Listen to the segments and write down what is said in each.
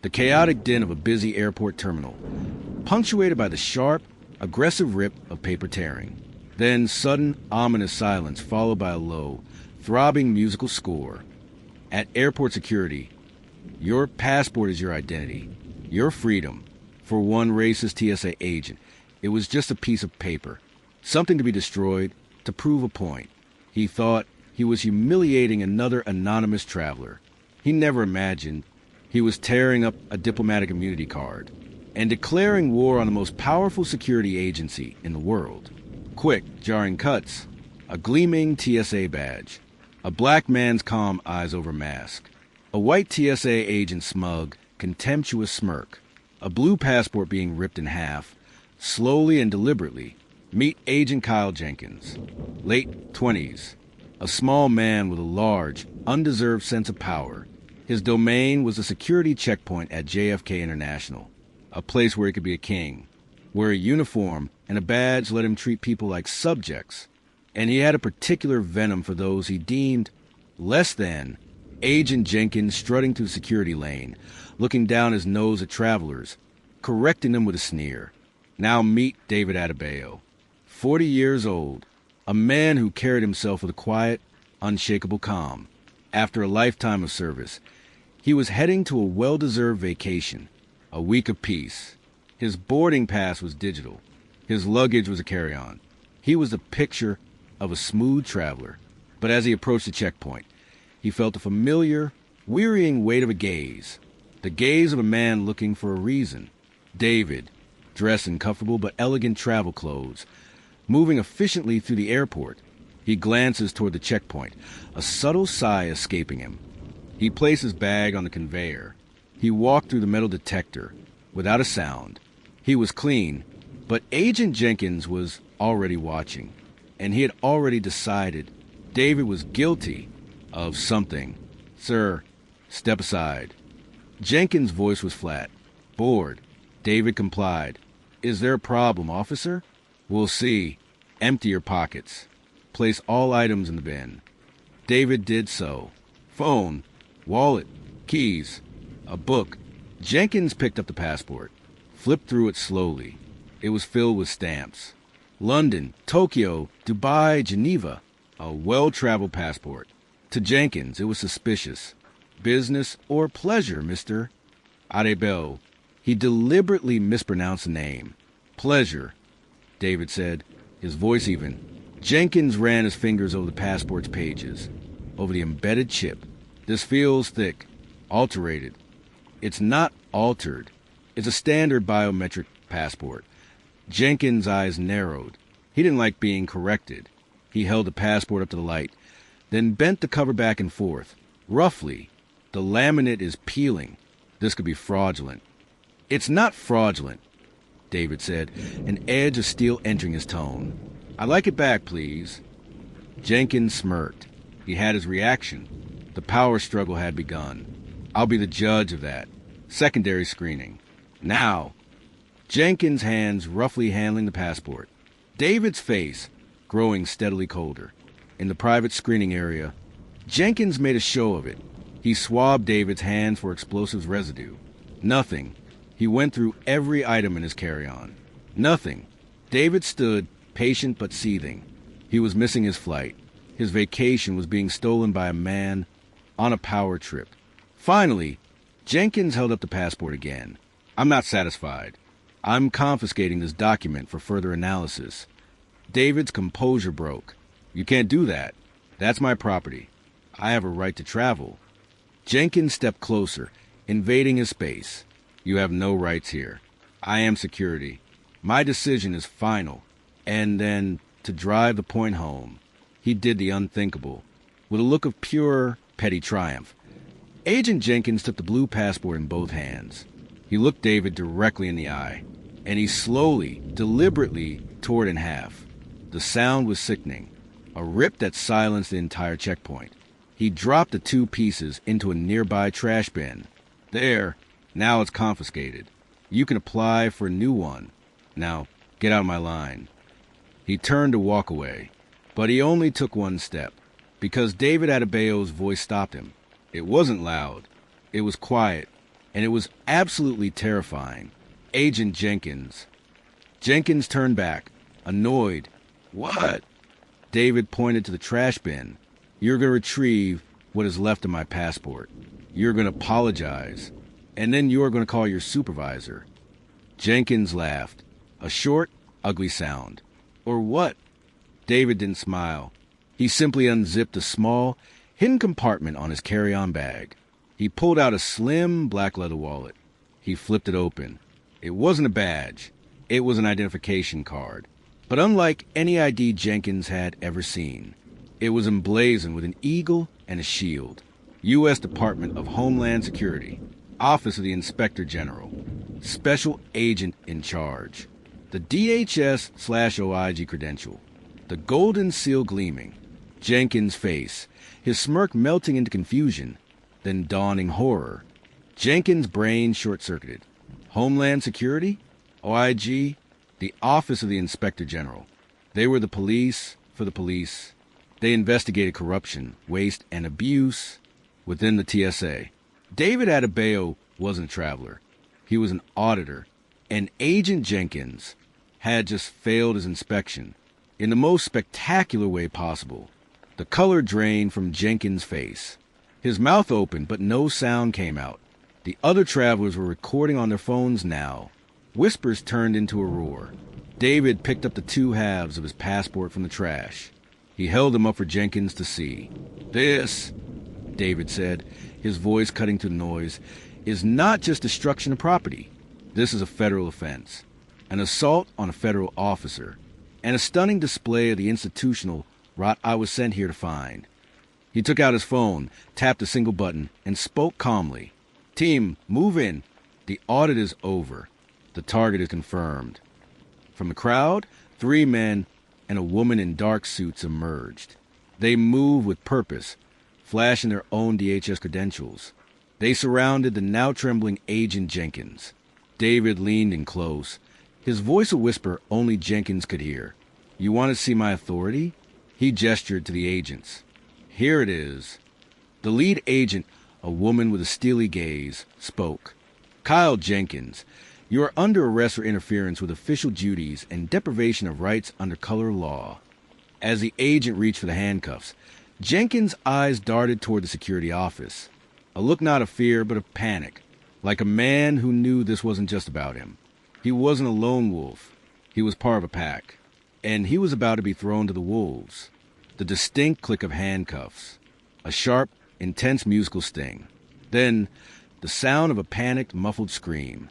The chaotic din of a busy airport terminal, punctuated by the sharp, aggressive rip of paper tearing. Then sudden, ominous silence followed by a low, throbbing musical score. At airport security, your passport is your identity, your freedom. For one racist TSA agent, it was just a piece of paper, something to be destroyed to prove a point. He thought he was humiliating another anonymous traveler. He never imagined he was tearing up a diplomatic immunity card and declaring war on the most powerful security agency in the world. Quick, jarring cuts, a gleaming TSA badge, a black man's calm eyes over mask, a white TSA agent smug, contemptuous smirk, a blue passport being ripped in half, slowly and deliberately. Meet Agent Kyle Jenkins, late 20s, a small man with a large, undeserved sense of power. His domain was a security checkpoint at JFK International, a place where he could be a king, where a uniform and a badge let him treat people like subjects, and he had a particular venom for those he deemed less than. Agent Jenkins strutting through the security lane, looking down his nose at travelers, correcting them with a sneer. Now meet David Adebayo, 40 years old, a man who carried himself with a quiet, unshakable calm. After a lifetime of service, he was heading to a well-deserved vacation, a week of peace. His boarding pass was digital. His luggage was a carry-on. He was the picture of a smooth traveler. But as he approached the checkpoint, he felt the familiar, wearying weight of a gaze. The gaze of a man looking for a reason. David, dressed in comfortable but elegant travel clothes, moving efficiently through the airport. He glances toward the checkpoint, a subtle sigh escaping him. He placed his bag on the conveyor. He walked through the metal detector, without a sound. He was clean, but Agent Jenkins was already watching, and he had already decided David was guilty of something. Sir, step aside. Jenkins' voice was flat. Bored. David complied. Is there a problem, officer? We'll see. Empty your pockets. Place all items in the bin. David did so. Phone, wallet, keys, a book. Jenkins picked up the passport, flipped through it slowly. It was filled with stamps. London, Tokyo, Dubai, Geneva. A well-traveled passport. To Jenkins, it was suspicious. Business or pleasure, Mr. Adebayo. He deliberately mispronounced the name. Pleasure, David said, his voice even. Jenkins ran his fingers over the passport's pages, over the embedded chip. This feels thick, alterated. It's not altered. It's a standard biometric passport. Jenkins' eyes narrowed. He didn't like being corrected. He held the passport up to the light, then bent the cover back and forth. Roughly, the laminate is peeling. This could be fraudulent. It's not fraudulent, David said, an edge of steel entering his tone. I'd like it back, please. Jenkins smirked. He had his reaction. The power struggle had begun. I'll be the judge of that. Secondary screening. Now. Jenkins' hands roughly handling the passport. David's face growing steadily colder. In the private screening area, Jenkins made a show of it. He swabbed David's hands for explosives residue. Nothing. He went through every item in his carry-on. Nothing. David stood, patient but seething. He was missing his flight. His vacation was being stolen by a man on a power trip. Finally, Jenkins held up the passport again. I'm not satisfied. I'm confiscating this document for further analysis. David's composure broke. You can't do that. That's my property. I have a right to travel. Jenkins stepped closer, invading his space. You have no rights here. I am security. My decision is final. And then, to drive the point home, he did the unthinkable, with a look of pure, petty triumph. Agent Jenkins took the blue passport in both hands. He looked David directly in the eye, and he slowly, deliberately tore it in half. The sound was sickening, a rip that silenced the entire checkpoint. He dropped the two pieces into a nearby trash bin. There, now it's confiscated. You can apply for a new one. Now, get out of my line. He turned to walk away, but he only took one step, because David Adebayo's voice stopped him. It wasn't loud. It was quiet, and it was absolutely terrifying. Agent Jenkins. Jenkins turned back, annoyed. What? David pointed to the trash bin. You're going to retrieve what is left of my passport. You're going to apologize. And then you're going to call your supervisor. Jenkins laughed. A short, ugly sound. Or what? David didn't smile. He simply unzipped a small, hidden compartment on his carry-on bag. He pulled out a slim, black leather wallet. He flipped it open. It wasn't a badge. It was an identification card. But unlike any ID Jenkins had ever seen, it was emblazoned with an eagle and a shield. U.S. Department of Homeland Security, Office of the Inspector General, Special Agent in Charge. The DHS/OIG credential, the golden seal gleaming, Jenkins' face, his smirk melting into confusion, then dawning horror. Jenkins' brain short-circuited. Homeland Security? OIG? The Office of the Inspector General. They were the police for the police. They investigated corruption, waste, and abuse within the TSA. David Adebayo wasn't a traveler. He was an auditor. And Agent Jenkins had just failed his inspection in the most spectacular way possible. The color drained from Jenkins' face. His mouth opened, but no sound came out. The other travelers were recording on their phones now. Whispers turned into a roar. David picked up the two halves of his passport from the trash. He held them up for Jenkins to see. This, David said, his voice cutting through the noise, is not just destruction of property. This is a federal offense, an assault on a federal officer, and a stunning display of the institutional rot I was sent here to find. He took out his phone, tapped a single button, and spoke calmly. Team, move in. The audit is over. The target is confirmed. From the crowd, 3 men and a woman in dark suits emerged. They moved with purpose, flashing their own DHS credentials. They surrounded the now trembling Agent Jenkins. David leaned in close, his voice a whisper only Jenkins could hear. You want to see my authority? He gestured to the agents. Here it is. The lead agent, a woman with a steely gaze, spoke. Kyle Jenkins, you are under arrest for interference with official duties and deprivation of rights under color of law. As the agent reached for the handcuffs, Jenkins' eyes darted toward the security office. A look not of fear, but of panic, like a man who knew this wasn't just about him. He wasn't a lone wolf. He was part of a pack, and he was about to be thrown to the wolves. The distinct click of handcuffs, a sharp, intense musical sting. Then, the sound of a panicked, muffled scream.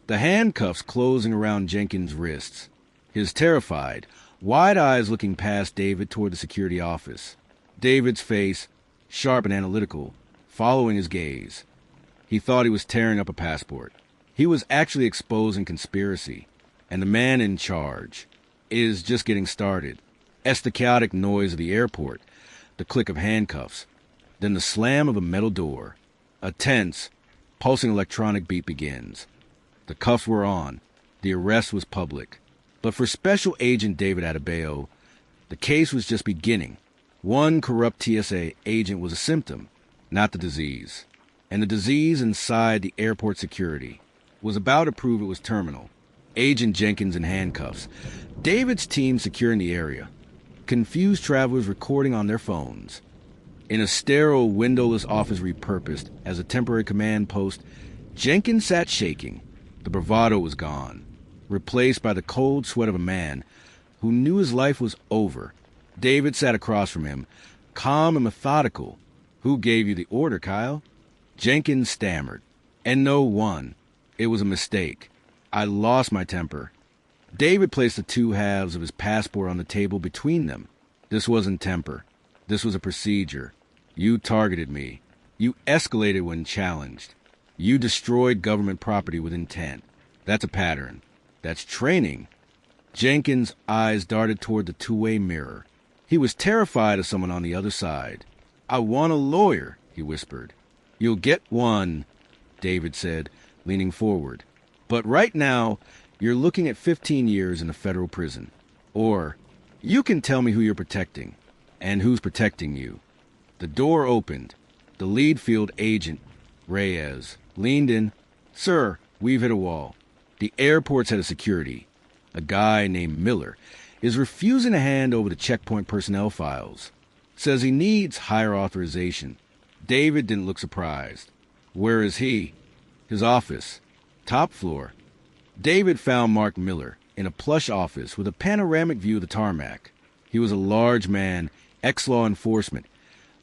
The handcuffs closing around Jenkins' wrists. His terrified, wide eyes looking past David toward the security office. David's face, sharp and analytical, following his gaze. He thought he was tearing up a passport. He was actually exposing conspiracy. And the man in charge is just getting started. As the chaotic noise of the airport, the click of handcuffs, then the slam of a metal door. A tense, pulsing electronic beat begins. The cuffs were on. The arrest was public. But for Special Agent David Adebayo, the case was just beginning. One corrupt TSA agent was a symptom, not the disease. And the disease inside the airport security was about to prove it was terminal. Agent Jenkins in handcuffs. David's team securing the area. Confused travelers recording on their phones. In a sterile, windowless office repurposed as a temporary command post, Jenkins sat shaking. The bravado was gone, replaced by the cold sweat of a man who knew his life was over. David sat across from him, calm and methodical. Who gave you the order, Kyle? Jenkins stammered. And no one. It was a mistake. I lost my temper. David placed the two halves of his passport on the table between them. This wasn't temper. This was a procedure. You targeted me. You escalated when challenged. You destroyed government property with intent. That's a pattern. That's training. Jenkins' eyes darted toward the two-way mirror. He was terrified of someone on the other side. I want a lawyer, he whispered. You'll get one, David said, leaning forward. But right now, you're looking at 15 years in a federal prison. Or, you can tell me who you're protecting, and who's protecting you. The door opened. The lead field agent, Reyes, leaned in. "Sir, we've hit a wall. The airport's head of security, a guy named Miller, is refusing to hand over the checkpoint personnel files. Says he needs higher authorization." David didn't look surprised. "Where is he?" "His office. Top floor." David found Mark Miller in a plush office with a panoramic view of the tarmac. He was a large man, ex-law enforcement,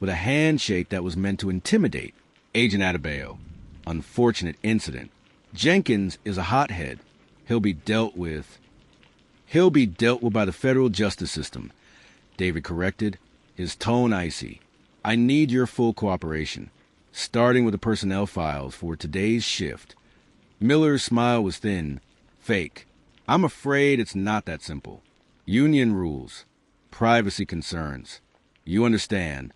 with a handshake that was meant to intimidate. "Agent Adebayo. Unfortunate incident. Jenkins is a hothead. He'll be dealt with by the federal justice system," David corrected, his tone icy. "I need your full cooperation, starting with the personnel files for today's shift." Miller's smile was thin, fake. "I'm afraid it's not that simple. Union rules, privacy concerns. You understand."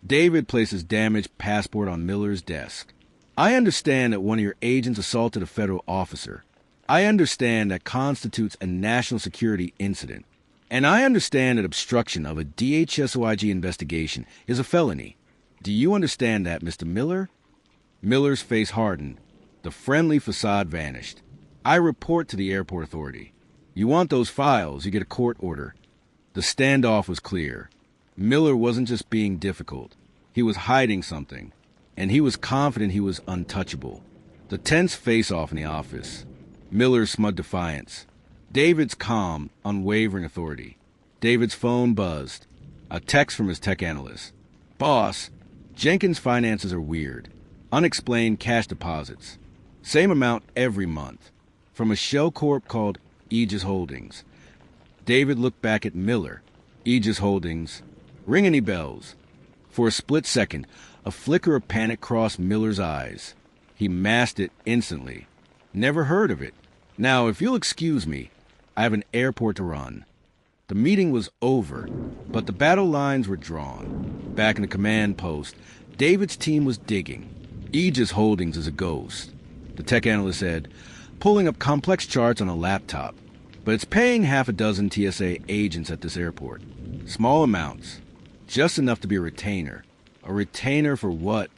David placed his damaged passport on Miller's desk. "I understand that one of your agents assaulted a federal officer. I understand that constitutes a national security incident. And I understand that obstruction of a DHSOIG investigation is a felony. Do you understand that, Mr. Miller?" Miller's face hardened. The friendly facade vanished. "I report to the airport authority. You want those files, you get a court order." The standoff was clear. Miller wasn't just being difficult. He was hiding something, and he was confident he was untouchable. The tense face-off in the office. Miller's smug defiance. David's calm, unwavering authority. David's phone buzzed. A text from his tech analyst. "Boss, Jenkins' finances are weird. Unexplained cash deposits. Same amount every month. From a shell corp called Aegis Holdings." David looked back at Miller. Aegis Holdings. Ring any bells? For a split second, a flicker of panic crossed Miller's eyes. He masked it instantly. "Never heard of it. Now, if you'll excuse me, I have an airport to run." The meeting was over, but the battle lines were drawn. Back in the command post, David's team was digging. Aegis Holdings is a ghost, the tech analyst said, pulling up complex charts on a laptop. "But it's paying half a dozen TSA agents at this airport. Small amounts. Just enough to be a retainer." "A retainer for what?"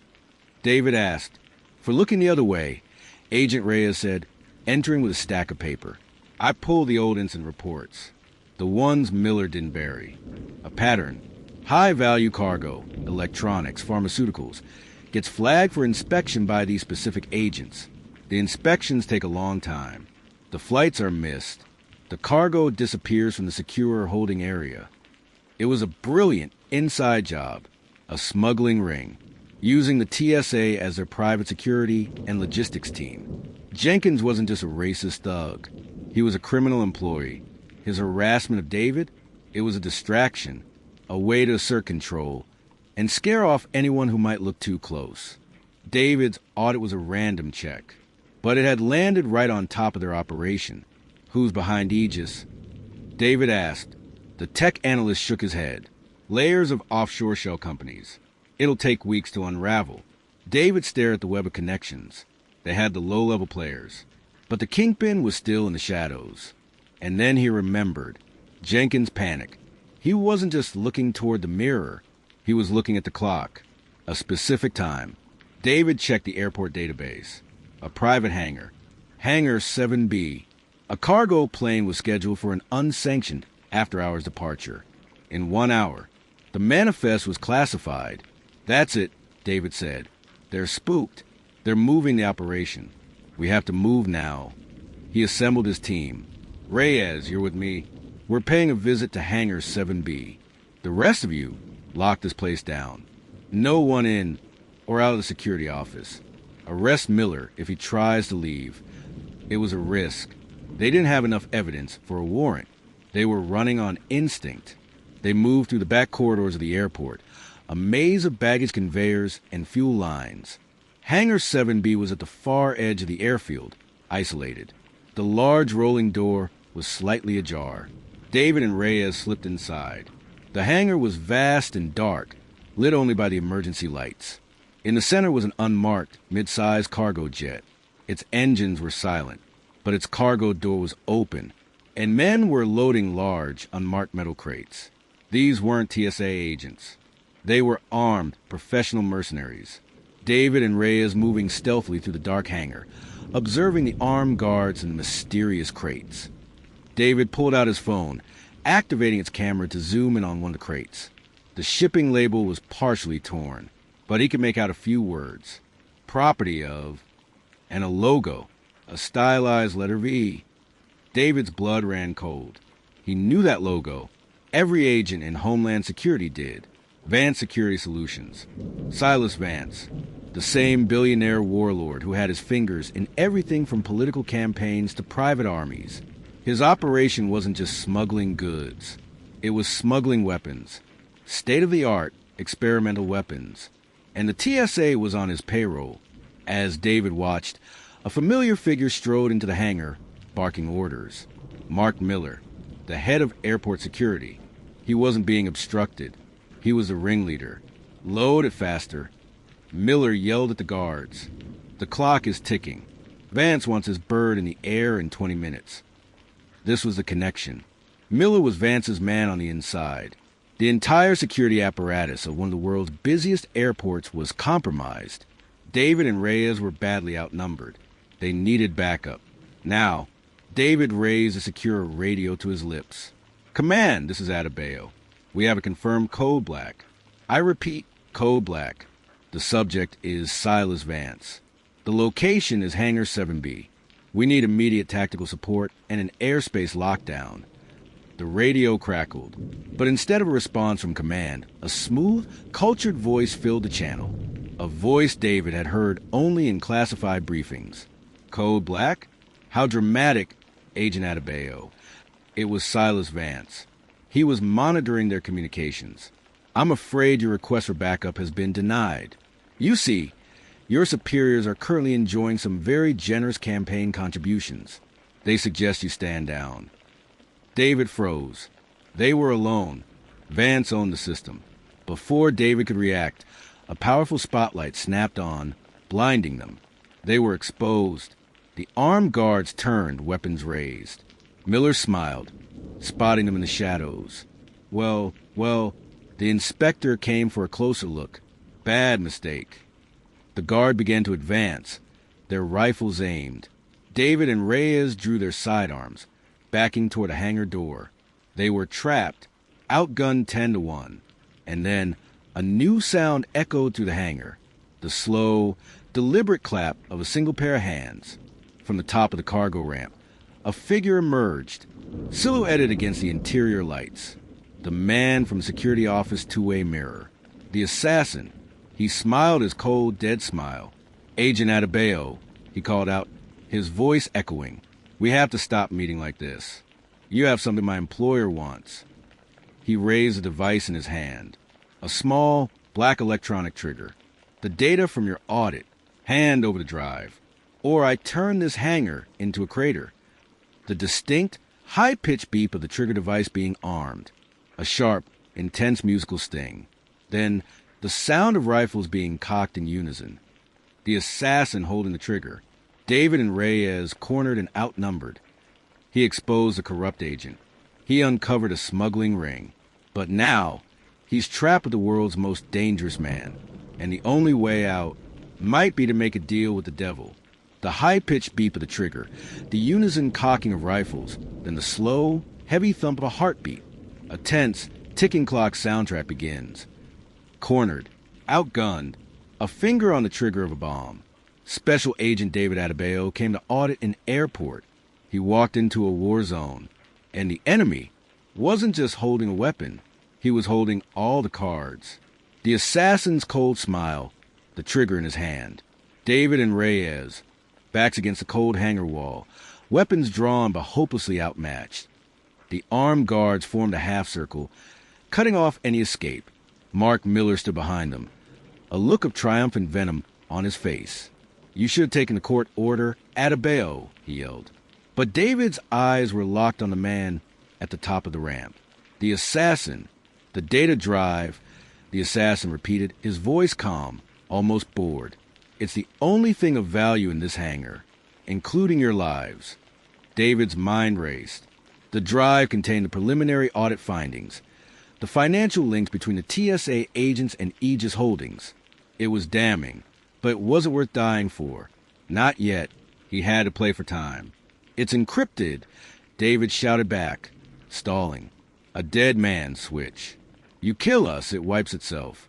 David asked. "For looking the other way," Agent Reyes said, entering with a stack of paper. "I pulled the old incident reports. The ones Miller didn't bury. A pattern. High-value cargo, electronics, pharmaceuticals, gets flagged for inspection by these specific agents. The inspections take a long time. The flights are missed. The cargo disappears from the secure holding area. It was a brilliant inside job, a smuggling ring, using the TSA as their private security and logistics team. Jenkins wasn't just a racist thug. He was a criminal employee. His harassment of David, it was a distraction, a way to assert control, and scare off anyone who might look too close. David's audit was a random check, but it had landed right on top of their operation. Who's behind Aegis? David asked. The tech analyst shook his head. Layers of offshore shell companies. It'll take weeks to unravel. David stared at the web of connections. They had the low-level players, but the kingpin was still in the shadows. And then he remembered. Jenkins panicked. He wasn't just looking toward the mirror. He was looking at the clock. A specific time. David checked the airport database. A private hangar. Hangar 7B. A cargo plane was scheduled for an unsanctioned after-hours departure. In 1 hour. The manifest was classified. That's it, David said. They're spooked. They're moving the operation. We have to move now. He assembled his team. Reyes, you're with me. We're paying a visit to Hangar 7B. The rest of you, lock this place down. No one in or out of the security office. Arrest Miller if he tries to leave. It was a risk. They didn't have enough evidence for a warrant. They were running on instinct. They moved through the back corridors of the airport, a maze of baggage conveyors and fuel lines. Hangar 7B was at the far edge of the airfield, isolated. The large rolling door was slightly ajar. David and Reyes slipped inside. The hangar was vast and dark, lit only by the emergency lights. In the center was an unmarked, mid-sized cargo jet. Its engines were silent, but its cargo door was open, and men were loading large, unmarked metal crates. These weren't TSA agents. They were armed, professional mercenaries. David and Reyes moving stealthily through the dark hangar, observing the armed guards and the mysterious crates. David pulled out his phone, activating its camera to zoom in on one of the crates. The shipping label was partially torn, but he could make out a few words. Property of, and a logo, a stylized letter V. David's blood ran cold. He knew that logo. Every agent in Homeland Security did. Vance Security Solutions. Silas Vance, the same billionaire warlord who had his fingers in everything from political campaigns to private armies. His operation wasn't just smuggling goods. It was smuggling weapons. State-of-the-art experimental weapons. And the TSA was on his payroll. As David watched, a familiar figure strode into the hangar, barking orders. Mark Miller, the head of airport security. He wasn't being obstructed. He was the ringleader. Load it faster. Miller yelled at the guards. The clock is ticking. Vance wants his bird in the air in 20 minutes. This was the connection. Miller was Vance's man on the inside. The entire security apparatus of one of the world's busiest airports was compromised. David and Reyes were badly outnumbered. They needed backup. Now, David raised a secure radio to his lips. "Command, this is Adebayo. We have a confirmed code black. I repeat, code black. The subject is Silas Vance. The location is Hangar 7B. We need immediate tactical support and an airspace lockdown." The radio crackled, but instead of a response from command, a smooth, cultured voice filled the channel. A voice David had heard only in classified briefings. "Code black? How dramatic, Agent Adebayo." It was Silas Vance. He was monitoring their communications. "I'm afraid your request for backup has been denied. You see, your superiors are currently enjoying some very generous campaign contributions. They suggest you stand down." David froze. They were alone. Vance owned the system. Before David could react, a powerful spotlight snapped on, blinding them. They were exposed. The armed guards turned, weapons raised. Miller smiled, spotting them in the shadows. Well, the inspector came for a closer look. Bad mistake. The guard began to advance, their rifles aimed. David and Reyes drew their sidearms, backing toward a hangar door. They were trapped, outgunned 10-1. And then a new sound echoed through the hangar. The slow, deliberate clap of a single pair of hands. From the top of the cargo ramp, a figure emerged, silhouetted against the interior lights. The man from the security office two-way mirror. The assassin. He smiled his cold, dead smile. "Agent Adebayo," he called out, his voice echoing. "We have to stop meeting like this. You have something my employer wants." He raised a device in his hand. A small, black electronic trigger. "The data from your audit. Hand over the drive. Or I turn this hangar into a crater." The distinct, high-pitched beep of the trigger device being armed. A sharp, intense musical sting. Then the sound of rifles being cocked in unison. The assassin holding the trigger. David and Reyes cornered and outnumbered. He exposed the corrupt agent. He uncovered a smuggling ring. But now, he's trapped with the world's most dangerous man. And the only way out might be to make a deal with the devil. The high-pitched beep of the trigger, the unison cocking of rifles, then the slow, heavy thump of a heartbeat. A tense, ticking clock soundtrack begins. Cornered, outgunned, a finger on the trigger of a bomb. Special Agent David Adebayo came to audit an airport. He walked into a war zone. And the enemy wasn't just holding a weapon. He was holding all the cards. The assassin's cold smile, the trigger in his hand. David and Reyes, backs against the cold hangar wall, weapons drawn but hopelessly outmatched. The armed guards formed a half-circle, cutting off any escape. Mark Miller stood behind them, a look of triumph and venom on his face. "You should have taken the court order, Adebayo," he yelled. But David's eyes were locked on the man at the top of the ramp. "The assassin, the data drive," the assassin repeated, his voice calm, almost bored. "It's the only thing of value in this hangar, including your lives." David's mind raced. The drive contained the preliminary audit findings, the financial links between the TSA agents and Aegis Holdings. It was damning, but it wasn't worth dying for. Not yet. He had to play for time. "It's encrypted," David shouted back, stalling. A dead man switch. "You kill us, it wipes itself."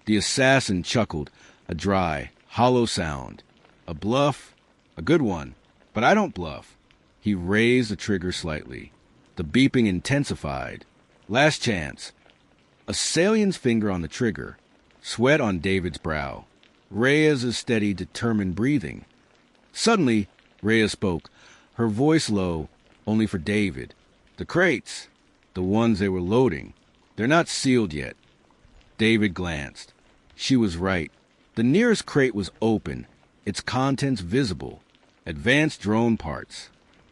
The assassin chuckled, a dry, hollow sound. "A bluff? A good one. But I don't bluff." He raised the trigger slightly. The beeping intensified. Last chance. A Salian's finger on the trigger. Sweat on David's brow. Reyes' steady, determined breathing. Suddenly, Reyes spoke, her voice low, only for David. "The crates. The ones they were loading. They're not sealed yet." David glanced. She was right. The nearest crate was open, its contents visible. Advanced drone parts.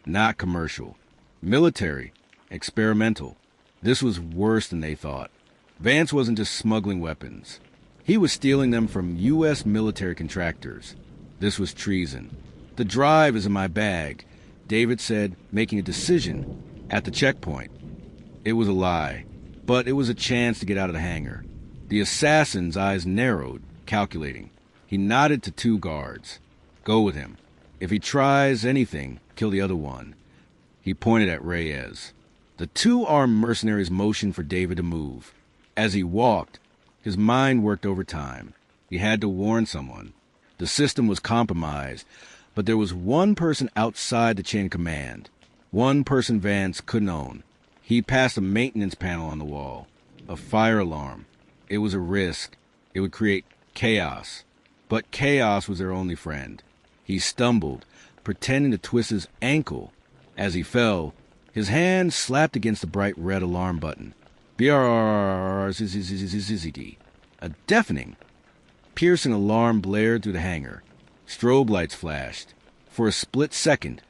Not commercial. Military. Experimental. This was worse than they thought. Vance wasn't just smuggling weapons. He was stealing them from U.S. military contractors. This was treason. "The drive is in my bag," David said, making a decision at the checkpoint. It was a lie, but it was a chance to get out of the hangar. The assassin's eyes narrowed, calculating. He nodded to two guards. "Go with him. If he tries anything, kill the other one." He pointed at Reyes. The two armed mercenaries motioned for David to move. As he walked, his mind worked overtime. He had to warn someone. The system was compromised, but there was one person outside the chain of command. One person Vance couldn't own. He passed a maintenance panel on the wall. A fire alarm. It was a risk. It would create chaos. But chaos was their only friend. He stumbled, pretending to twist his ankle. As he fell, his hand slapped against the bright red alarm button. BRRRRRZZZZZZD. A deafening, piercing alarm blared through the hangar. Strobe lights flashed. For a split second,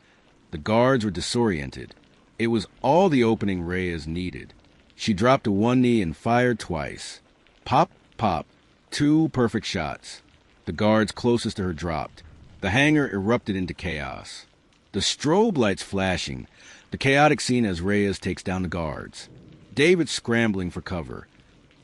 the guards were disoriented. It was all the opening Reyes needed. She dropped to one knee and fired twice. Pop, pop. 2 perfect shots. The guards closest to her dropped. The hangar erupted into chaos. The strobe lights flashing, the chaotic scene as Reyes takes down the guards. David scrambling for cover.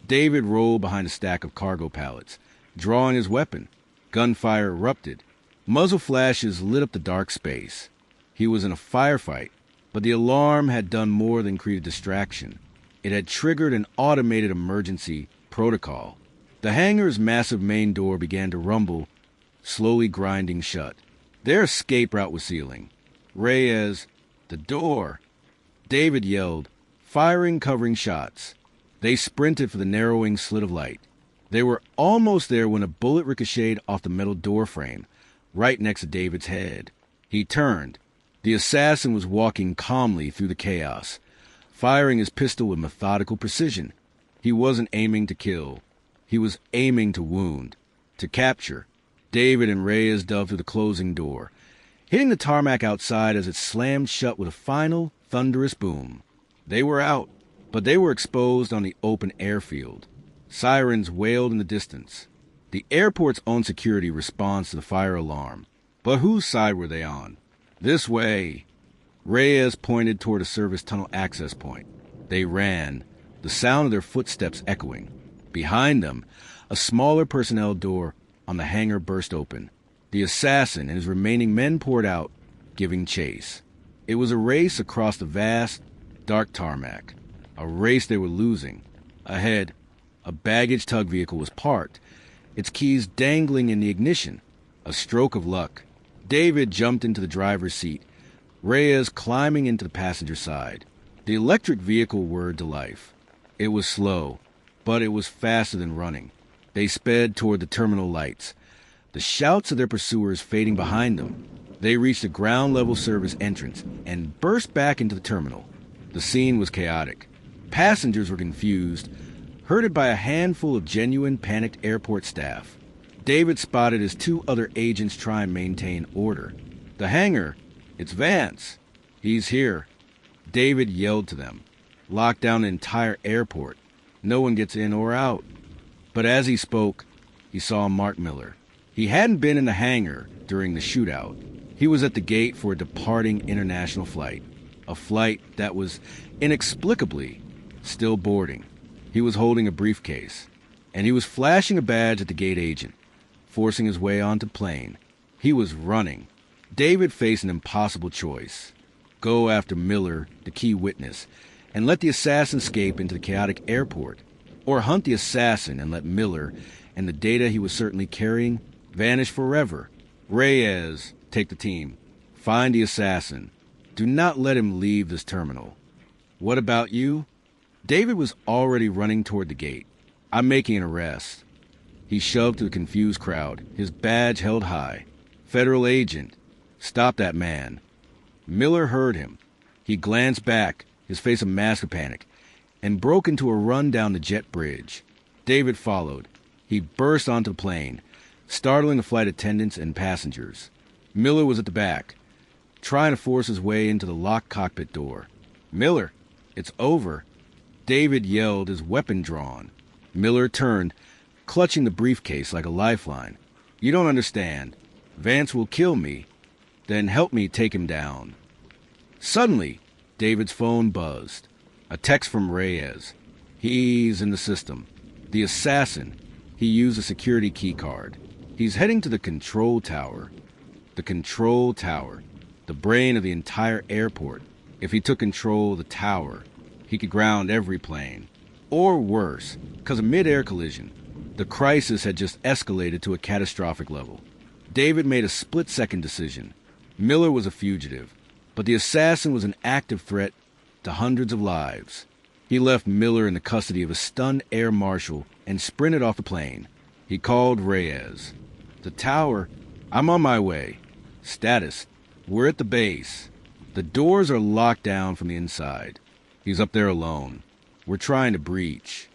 David rolled behind a stack of cargo pallets, drawing his weapon. Gunfire erupted. Muzzle flashes lit up the dark space. He was in a firefight, but the alarm had done more than create a distraction. It had triggered an automated emergency protocol. The hangar's massive main door began to rumble, slowly grinding shut. Their escape route was sealing. Reyes, "The door!" David yelled, firing covering shots. They sprinted for the narrowing slit of light. They were almost there when a bullet ricocheted off the metal door frame, right next to David's head. He turned. The assassin was walking calmly through the chaos, firing his pistol with methodical precision. He wasn't aiming to kill. He was aiming to wound, to capture. David and Reyes dove through the closing door, hitting the tarmac outside as it slammed shut with a final, thunderous boom. They were out, but they were exposed on the open airfield. Sirens wailed in the distance. The airport's own security responds to the fire alarm. But whose side were they on? "This way." Reyes pointed toward a service tunnel access point. They ran, the sound of their footsteps echoing. Behind them, a smaller personnel door on the hangar burst open. The assassin and his remaining men poured out, giving chase. It was a race across the vast, dark tarmac. A race they were losing. Ahead, a baggage tug vehicle was parked, its keys dangling in the ignition. A stroke of luck. David jumped into the driver's seat, Reyes climbing into the passenger side. The electric vehicle whirred to life. It was slow, but it was faster than running. They sped toward the terminal lights, the shouts of their pursuers fading behind them. They reached the ground-level service entrance and burst back into the terminal. The scene was chaotic. Passengers were confused, herded by a handful of genuine panicked airport staff. David spotted his 2 other agents try and maintain order. "The hangar! It's Vance! He's here!" David yelled to them. "Lock down the entire airport. No one gets in or out." But as he spoke, he saw Mark Miller. He hadn't been in the hangar during the shootout. He was at the gate for a departing international flight, a flight that was inexplicably still boarding. He was holding a briefcase, and he was flashing a badge at the gate agent. forcing his way onto the plane. He was running. David faced an impossible choice. Go after Miller, the key witness, and let the assassin escape into the chaotic airport, or hunt the assassin and let Miller and the data he was certainly carrying vanish forever. Reyes, take the team. Find the assassin. Do not let him leave this terminal. What about you? David was already running toward the gate. I'm making an arrest. He shoved to the confused crowd, his badge held high. Federal agent. Stop that man. Miller heard him. He glanced back, his face a mask of panic, and broke into a run down the jet bridge. David followed. He burst onto the plane, startling the flight attendants and passengers. Miller was at the back, trying to force his way into the locked cockpit door. Miller, it's over. David yelled, his weapon drawn. Miller turned, clutching the briefcase like a lifeline. You don't understand. Vance will kill me. Then help me take him down. Suddenly, David's phone buzzed. A text from Reyes. He's in the system. The assassin. He used a security key card. He's heading to the control tower. The control tower. The brain of the entire airport. If he took control of the tower, he could ground every plane. Or worse, because of mid-air collision. The crisis had just escalated to a catastrophic level. David made a split-second decision. Miller was a fugitive, but the assassin was an active threat to hundreds of lives. He left Miller in the custody of a stunned air marshal and sprinted off the plane. He called Reyes. The tower, I'm on my way. Status, we're at the base. The doors are locked down from the inside. He's up there alone. We're trying to breach.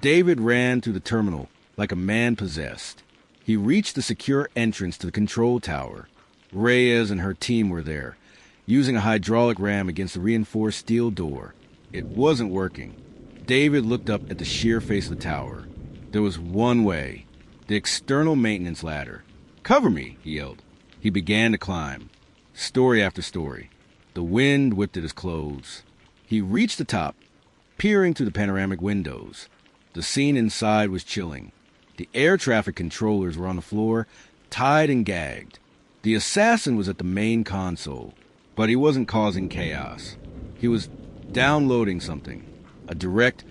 David ran through the terminal like a man possessed. He reached the secure entrance to the control tower. Reyes and her team were there, using a hydraulic ram against the reinforced steel door. It wasn't working. David looked up at the sheer face of the tower. There was one way, the external maintenance ladder. Cover me, he yelled. He began to climb. Story after story. The wind whipped at his clothes. He reached the top, peering through the panoramic windows. The scene inside was chilling. The air traffic controllers were on the floor, tied and gagged. The assassin was at the main console, but he wasn't causing chaos. He was downloading something, a direct,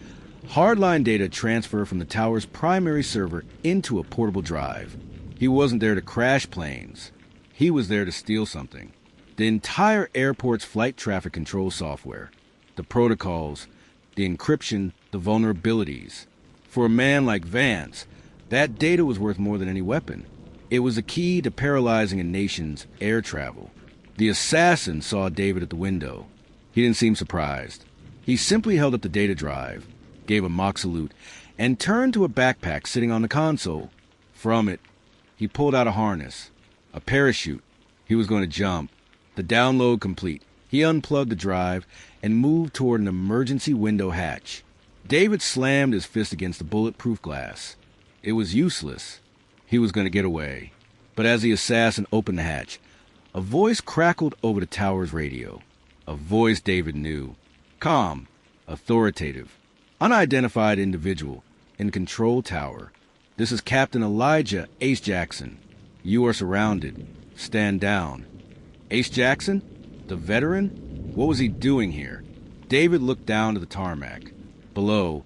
hardline data transfer from the tower's primary server into a portable drive. He wasn't there to crash planes. He was there to steal something. The entire airport's flight traffic control software, the protocols, the encryption, the vulnerabilities. For a man like Vance, that data was worth more than any weapon. It was the key to paralyzing a nation's air travel. The assassin saw David at the window. He didn't seem surprised. He simply held up the data drive, gave a mock salute, and turned to a backpack sitting on the console. From it, he pulled out a harness, a parachute. He was going to jump. The download complete. He unplugged the drive and moved toward an emergency window hatch. David slammed his fist against the bulletproof glass. It was useless. He was going to get away. But as the assassin opened the hatch, a voice crackled over the tower's radio. A voice David knew. Calm, authoritative, unidentified individual in the control tower. This is Captain Elijah Ace Jackson. You are surrounded. Stand down. Ace Jackson? The veteran? What was he doing here? David looked down to the tarmac. Below,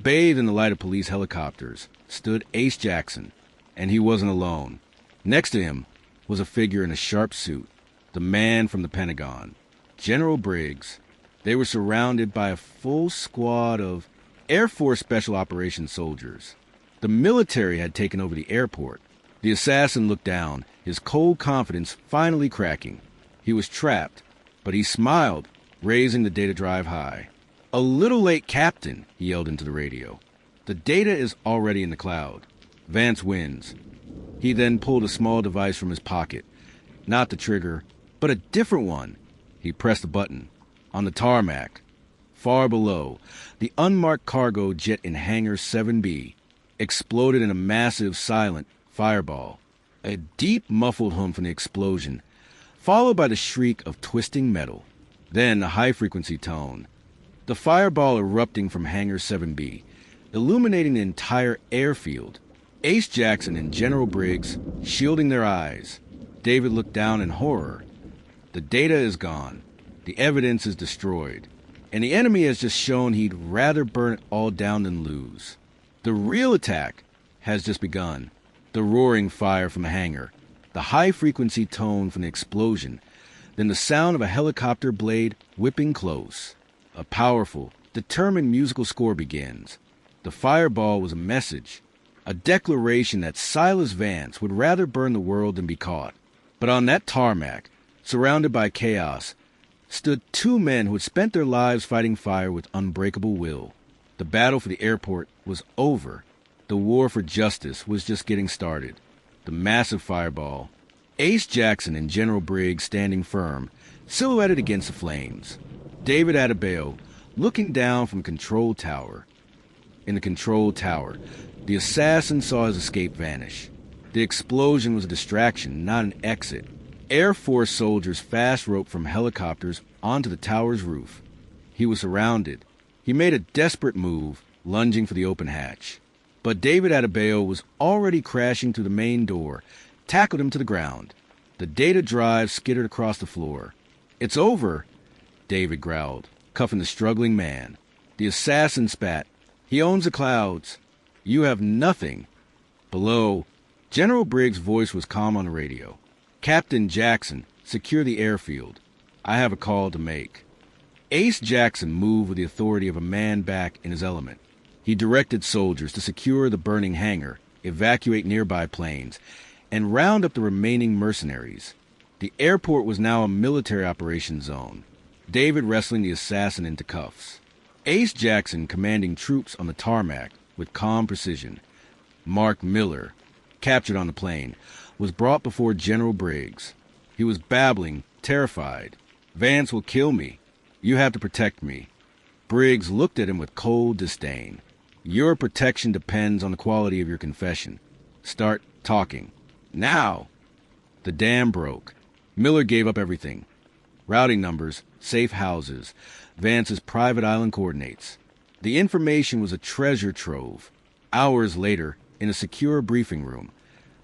bathed in the light of police helicopters, stood Ace Jackson. And he wasn't alone. Next to him was a figure in a sharp suit, the man from the Pentagon, General Briggs. They were surrounded by a full squad of Air Force Special Operations soldiers. The military had taken over the airport. The assassin looked down, his cold confidence finally cracking. He was trapped, but he smiled, raising the data drive high. A little late, Captain, he yelled into the radio. The data is already in the cloud. Vance wins. He then pulled a small device from his pocket. Not the trigger, but a different one. He pressed a button. On the tarmac, far below, the unmarked cargo jet in Hangar 7B exploded in a massive, silent fireball. A deep, muffled hum from the explosion, followed by the shriek of twisting metal. Then a high-frequency tone. The fireball erupting from Hangar 7B, illuminating the entire airfield. Ace Jackson and General Briggs shielding their eyes. David looked down in horror. The data is gone. The evidence is destroyed. And the enemy has just shown he'd rather burn it all down than lose. The real attack has just begun. The roaring fire from the hangar, the high-frequency tone from the explosion, then the sound of a helicopter blade whipping close. A powerful, determined musical score begins. The fireball was a message, a declaration that Silas Vance would rather burn the world than be caught. But on that tarmac, surrounded by chaos, stood two men who had spent their lives fighting fire with unbreakable will. The battle for the airport was over. The war for justice was just getting started. The massive fireball. Ace Jackson and General Briggs standing firm, silhouetted against the flames. David Adebayo looking down from control tower. In the control tower, the assassin saw his escape vanish. The explosion was a distraction, not an exit. Air Force soldiers fast roped from helicopters onto the tower's roof. He was surrounded. He made a desperate move, lunging for the open hatch. But David Adebayo was already crashing through the main door, tackled him to the ground. The data drive skittered across the floor. "It's over," David growled, cuffing the struggling man. The assassin spat. "He owns the clouds. You have nothing." Below, General Briggs' voice was calm on the radio. "Captain Jackson, secure the airfield. I have a call to make." Ace Jackson moved with the authority of a man back in his element. He directed soldiers to secure the burning hangar, evacuate nearby planes, and round up the remaining mercenaries. The airport was now a military operations zone, David wrestling the assassin into cuffs. Ace Jackson commanding troops on the tarmac with calm precision. Mark Miller, captured on the plane, was brought before General Briggs. He was babbling, terrified. "Vance will kill me. You have to protect me." Briggs looked at him with cold disdain. "Your protection depends on the quality of your confession. Start talking. Now!" The dam broke. Miller gave up everything. Routing numbers, safe houses, Vance's private island coordinates. The information was a treasure trove. Hours later, in a secure briefing room,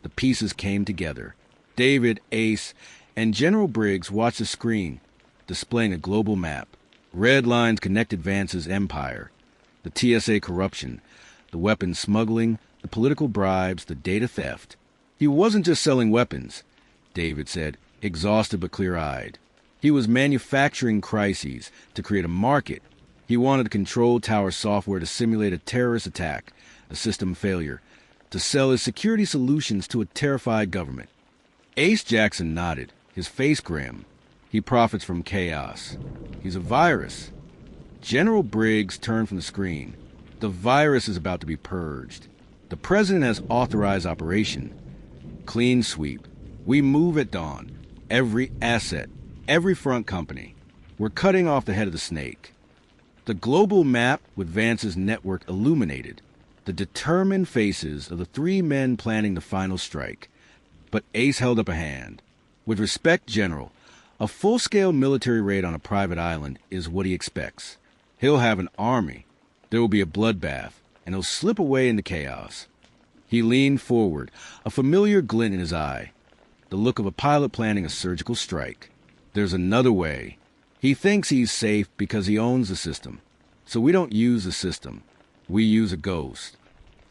the pieces came together. David, Ace, and General Briggs watched the screen, displaying a global map. Red lines connected Vance's empire. The TSA corruption, the weapons smuggling, the political bribes, the data theft. He wasn't just selling weapons, David said, exhausted but clear-eyed. He was manufacturing crises to create a market. He wanted control tower software to simulate a terrorist attack, a system failure, to sell his security solutions to a terrified government. Ace Jackson nodded, his face grim. He profits from chaos. He's a virus. General Briggs turned from the screen. The virus is about to be purged. The president has authorized operation. Clean sweep. We move at dawn. Every asset. Every front company. We're cutting off the head of the snake. The global map with Vance's network illuminated. The determined faces of the three men planning the final strike. But Ace held up a hand. With respect, General, a full-scale military raid on a private island is what he expects. He'll have an army. There will be a bloodbath, and he'll slip away into chaos. He leaned forward, a familiar glint in his eye, the look of a pilot planning a surgical strike. There's another way. He thinks he's safe because he owns the system. So we don't use the system. We use a ghost.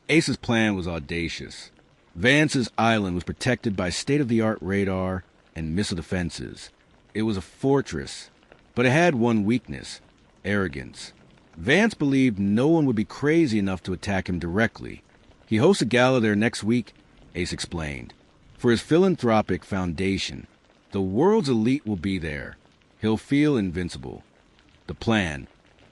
Ace's plan was audacious. Vance's island was protected by state-of-the-art radar and missile defenses. It was a fortress, but it had one weakness: arrogance. Vance believed no one would be crazy enough to attack him directly. He hosts a gala there next week, Ace explained, for his philanthropic foundation. The world's elite will be there. He'll feel invincible. The plan: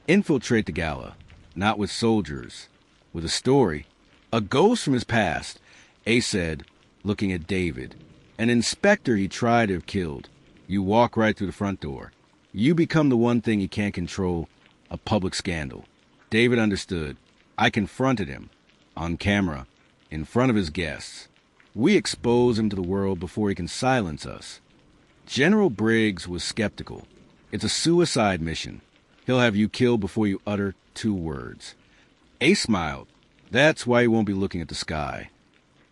infiltrate the gala, not with soldiers, with a story. A ghost from his past, Ace said, looking at David. An inspector he tried to have killed. You walk right through the front door. You become the one thing he can't control, a public scandal. David understood. I confronted him, on camera, in front of his guests. We expose him to the world before he can silence us. General Briggs was skeptical. It's a suicide mission. He'll have you killed before you utter 2 words. Ace smiled. That's why he won't be looking at the sky.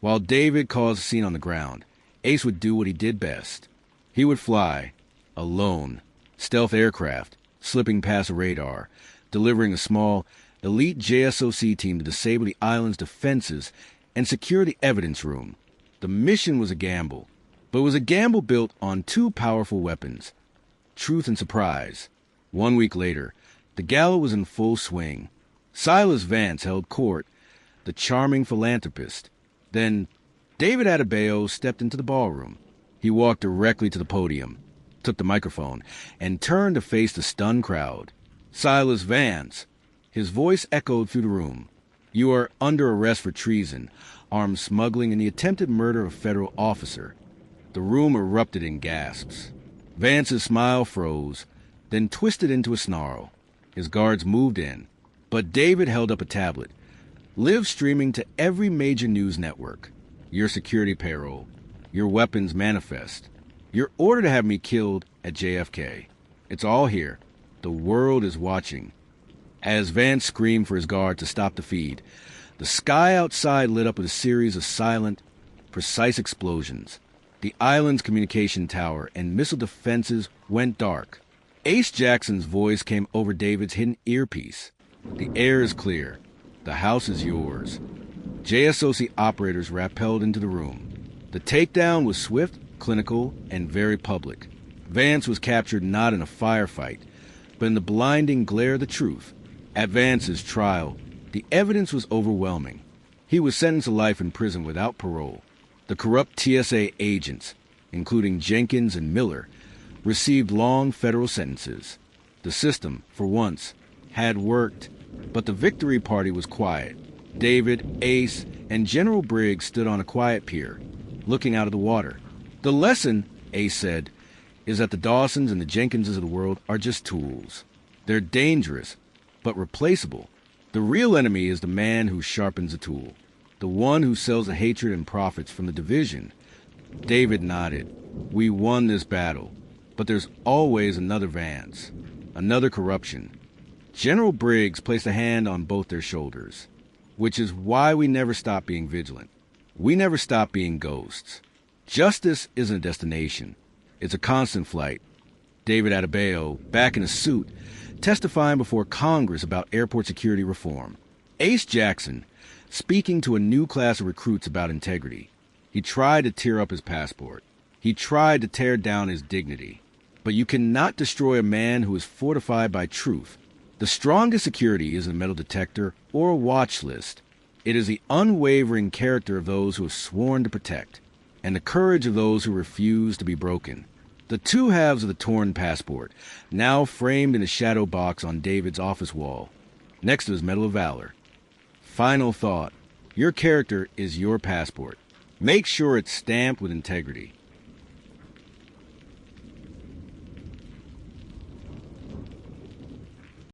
While David caused a scene on the ground, Ace would do what he did best. He would fly, alone, stealth aircraft, slipping past a radar, delivering a small, elite JSOC team to disable the island's defenses and secure the evidence room. The mission was a gamble, but it was a gamble built on two powerful weapons, truth and surprise. 1 week later, the gala was in full swing. Silas Vance held court, the charming philanthropist. Then David Adebayo stepped into the ballroom. He walked directly to the podium, took the microphone, and turned to face the stunned crowd. Silas Vance. His voice echoed through the room. You are under arrest for treason, armed smuggling, and the attempted murder of a federal officer. The room erupted in gasps. Vance's smile froze, then twisted into a snarl. His guards moved in, but David held up a tablet, live streaming to every major news network. Your security payroll, your weapons manifest, your order to have me killed at JFK. It's all here. The world is watching. As Vance screamed for his guard to stop the feed, the sky outside lit up with a series of silent, precise explosions. The island's communication tower and missile defenses went dark. Ace Jackson's voice came over David's hidden earpiece. The air is clear. The house is yours. JSOC operators rappelled into the room. The takedown was swift, clinical, and very public. Vance was captured not in a firefight, but in the blinding glare of the truth. At Vance's trial, the evidence was overwhelming. He was sentenced to life in prison without parole. The corrupt TSA agents, including Jenkins and Miller, received long federal sentences. The system, for once, had worked, but the victory party was quiet. David, Ace, and General Briggs stood on a quiet pier, looking out of the water. The lesson, Ace said, is that the Dawsons and the Jenkinses of the world are just tools. They're dangerous, but replaceable. The real enemy is the man who sharpens the tool, the one who sells the hatred and profits from the division. David nodded. We won this battle, but there's always another Vance, another corruption. General Briggs placed a hand on both their shoulders, which is why we never stop being vigilant. We never stop being ghosts. Justice isn't a destination. It's a constant flight. David Adebayo, back in a suit, testifying before Congress about airport security reform. Ace Jackson, speaking to a new class of recruits about integrity. He tried to tear up his passport. He tried to tear down his dignity. But you cannot destroy a man who is fortified by truth. The strongest security isn't a metal detector or a watch list. It is the unwavering character of those who have sworn to protect, and the courage of those who refuse to be broken. The two halves of the torn passport, now framed in a shadow box on David's office wall, next to his Medal of Valor. Final thought. Your character is your passport. Make sure it's stamped with integrity.